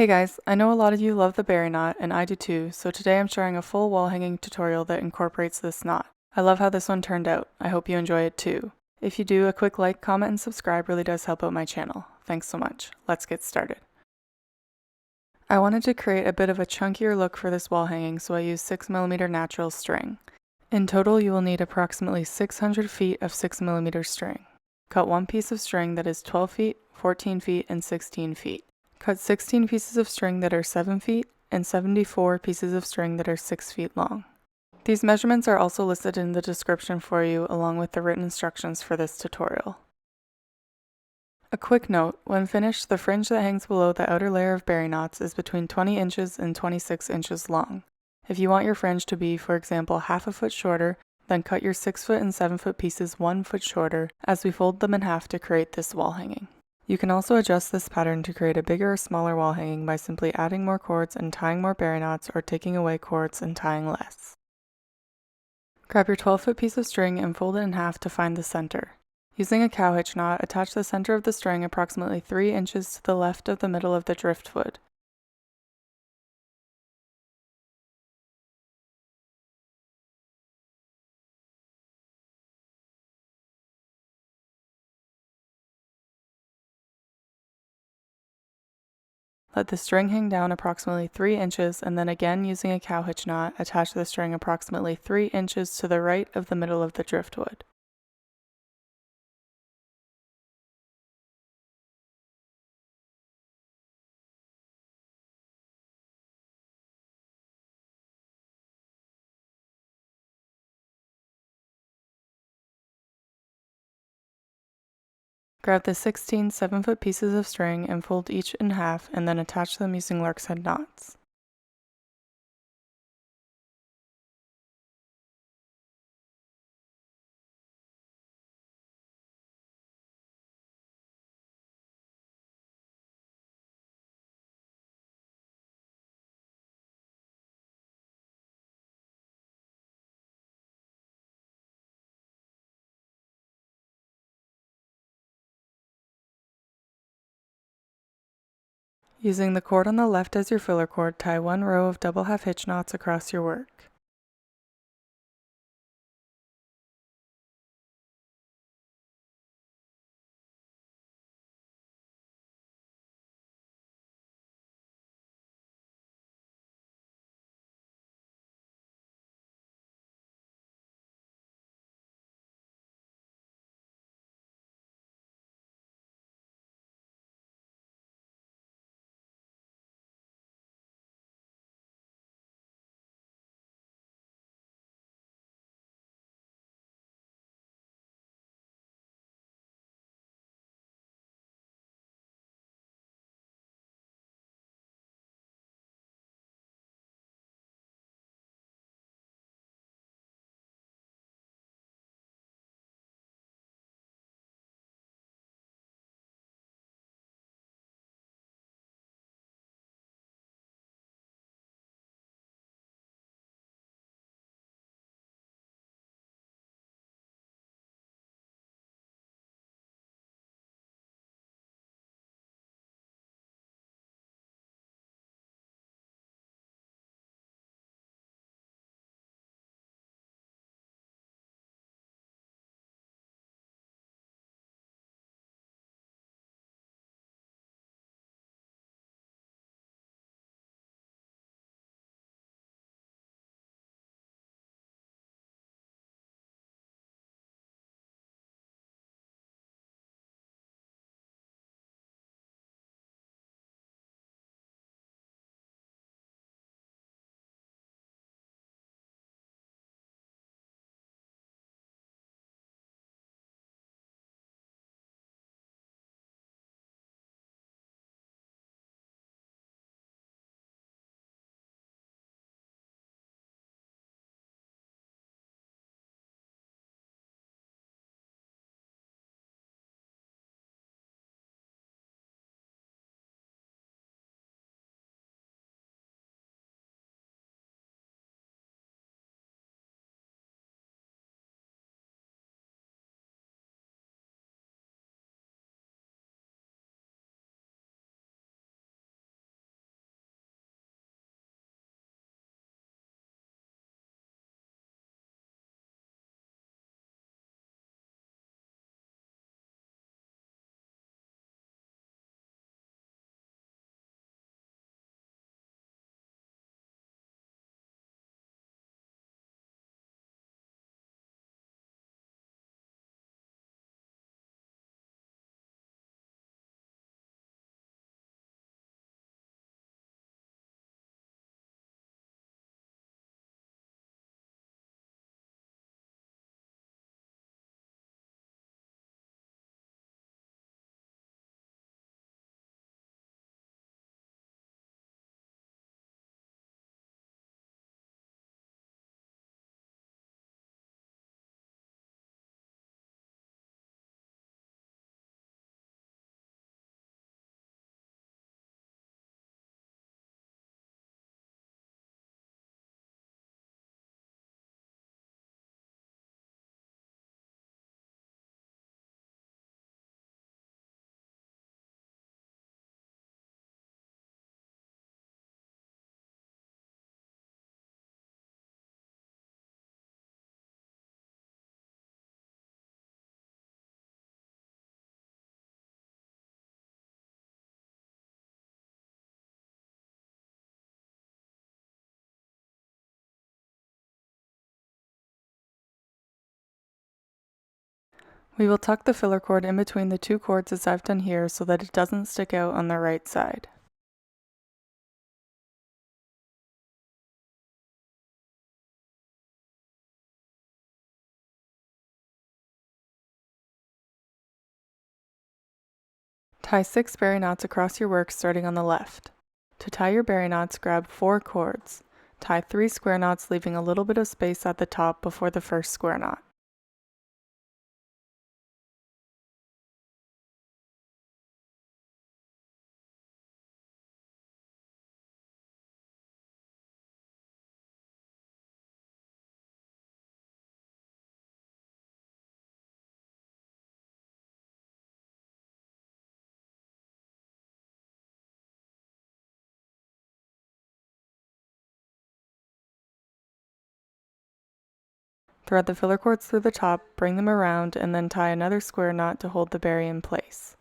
Hey guys, I know a lot of you love the berry knot, and I do too, so today I'm sharing a full wall hanging tutorial that incorporates this knot. I love how this one turned out. I hope you enjoy it too. If you do, a quick like, comment, and subscribe really does help out my channel. Thanks so much. Let's get started. I wanted to create a bit of a chunkier look for this wall hanging, so I used 6mm natural string. In total, you will need approximately 600 feet of 6mm string. Cut one piece of string that is 12 feet, 14 feet, and 16 feet. Cut 16 pieces of string that are 7 feet and 74 pieces of string that are 6 feet long. These measurements are also listed in the description for you along with the written instructions for this tutorial. A quick note, when finished, the fringe that hangs below the outer layer of berry knots is between 20 inches and 26 inches long. If you want your fringe to be, for example, half a foot shorter, then cut your 6 foot and 7 foot pieces 1 foot shorter as we fold them in half to create this wall hanging. You can also adjust this pattern to create a bigger or smaller wall hanging by simply adding more cords and tying more berry knots or taking away cords and tying less. Grab your 12-foot piece of string and fold it in half to find the center. Using a cowhitch knot, attach the center of the string approximately 3 inches to the left of the middle of the driftwood. Let the string hang down approximately 3 inches and then again using a cowhitch knot, attach the string approximately 3 inches to the right of the middle of the driftwood. Grab the 16 7-foot pieces of string and fold each in half and then attach them using lark's head knots. Using the cord on the left as your filler cord, tie one row of double half hitch knots across your work. We will tuck the filler cord in between the two cords as I've done here so that it doesn't stick out on the right side. Tie 6 berry knots across your work starting on the left. To tie your berry knots, grab 4 cords. Tie 3 square knots, leaving a little bit of space at the top before the first square knot. Thread the filler cords through the top, bring them around, and then tie another square knot to hold the berry in place.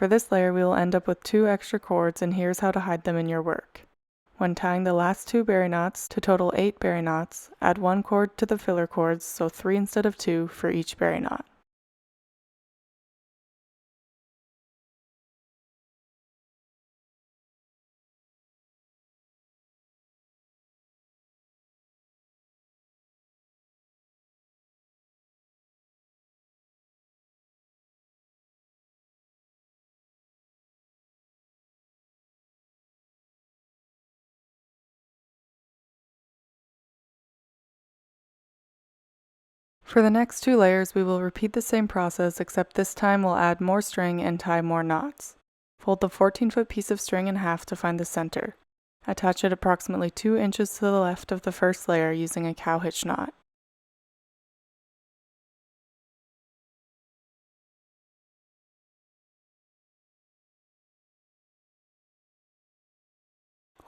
For this layer, we will end up with 2 extra cords, and here's how to hide them in your work. When tying the last 2 berry knots to total 8 berry knots, add 1 cord to the filler cords, so 3 instead of 2 for each berry knot. For the next 2 layers, we will repeat the same process, except this time we'll add more string and tie more knots. Fold the 14-foot piece of string in half to find the center. Attach it approximately 2 inches to the left of the first layer using a cow hitch knot.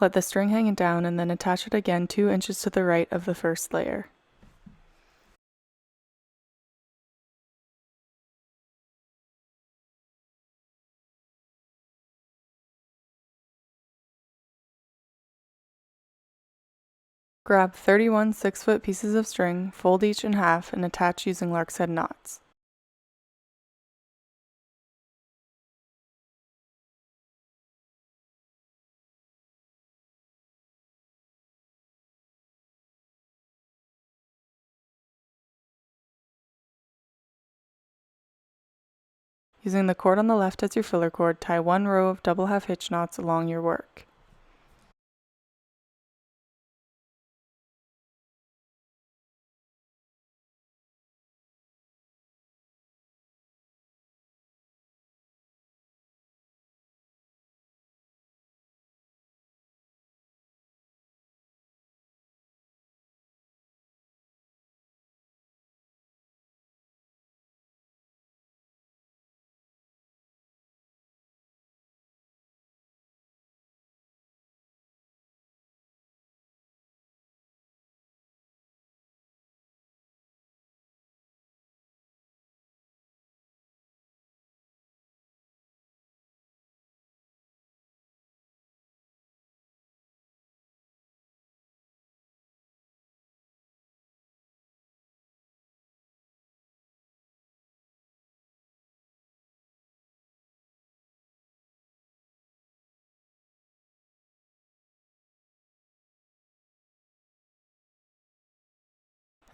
Let the string hang down and then attach it again 2 inches to the right of the first layer. Grab 31 6-foot pieces of string, fold each in half, and attach using lark's head knots. Using the cord on the left as your filler cord, tie 1 row of double half hitch knots along your work.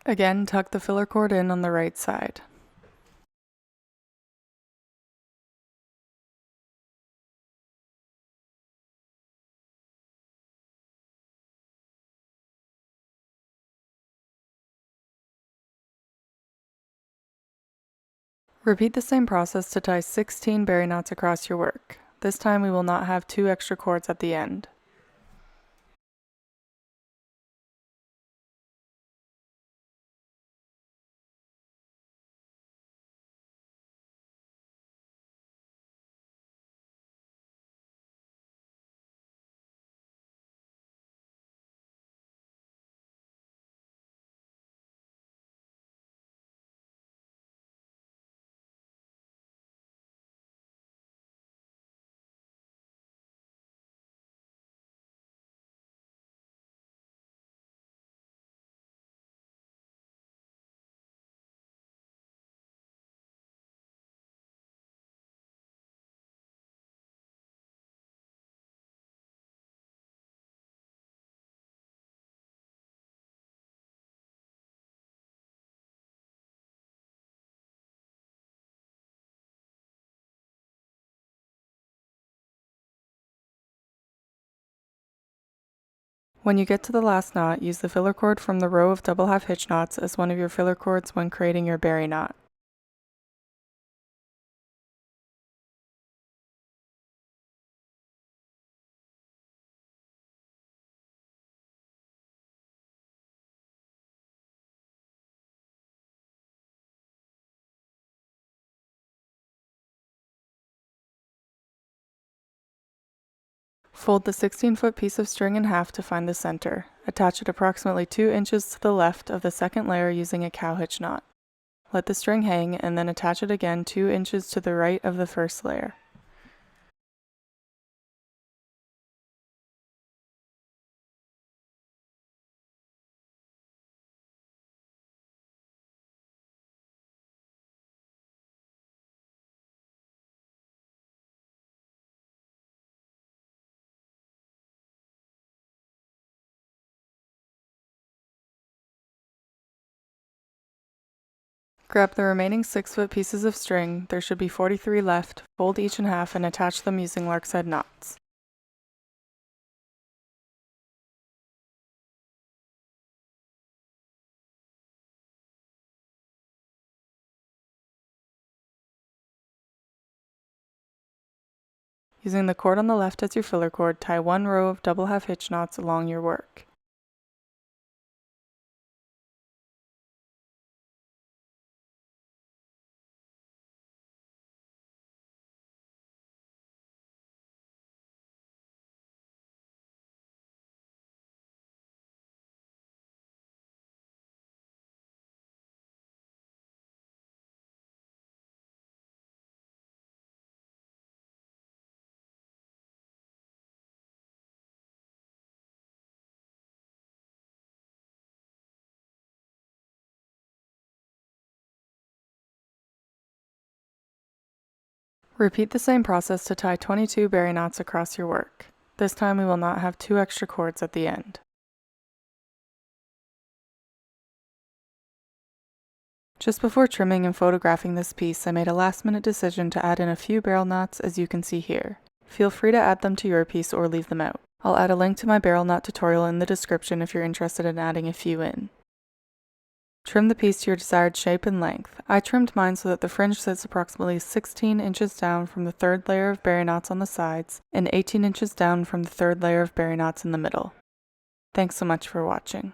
Again, tuck the filler cord in on the right side. Repeat the same process to tie 16 berry knots across your work. This time we will not have 2 extra cords at the end. When you get to the last knot, use the filler cord from the row of double half hitch knots as one of your filler cords when creating your berry knot. Fold the 16-foot piece of string in half to find the center. Attach it approximately 2 inches to the left of the second layer using a cow hitch knot. Let the string hang and then attach it again 2 inches to the right of the first layer. Grab the remaining 6-foot pieces of string, there should be 43 left, fold each in half and attach them using lark's head knots. Using the cord on the left as your filler cord, tie 1 row of double half hitch knots along your work. Repeat the same process to tie 22 berry knots across your work. This time we will not have 2 extra cords at the end. Just before trimming and photographing this piece, I made a last-minute decision to add in a few barrel knots, as you can see here. Feel free to add them to your piece or leave them out. I'll add a link to my barrel knot tutorial in the description if you're interested in adding a few in. Trim the piece to your desired shape and length. I trimmed mine so that the fringe sits approximately 16 inches down from the third layer of berry knots on the sides and 18 inches down from the third layer of berry knots in the middle. Thanks so much for watching.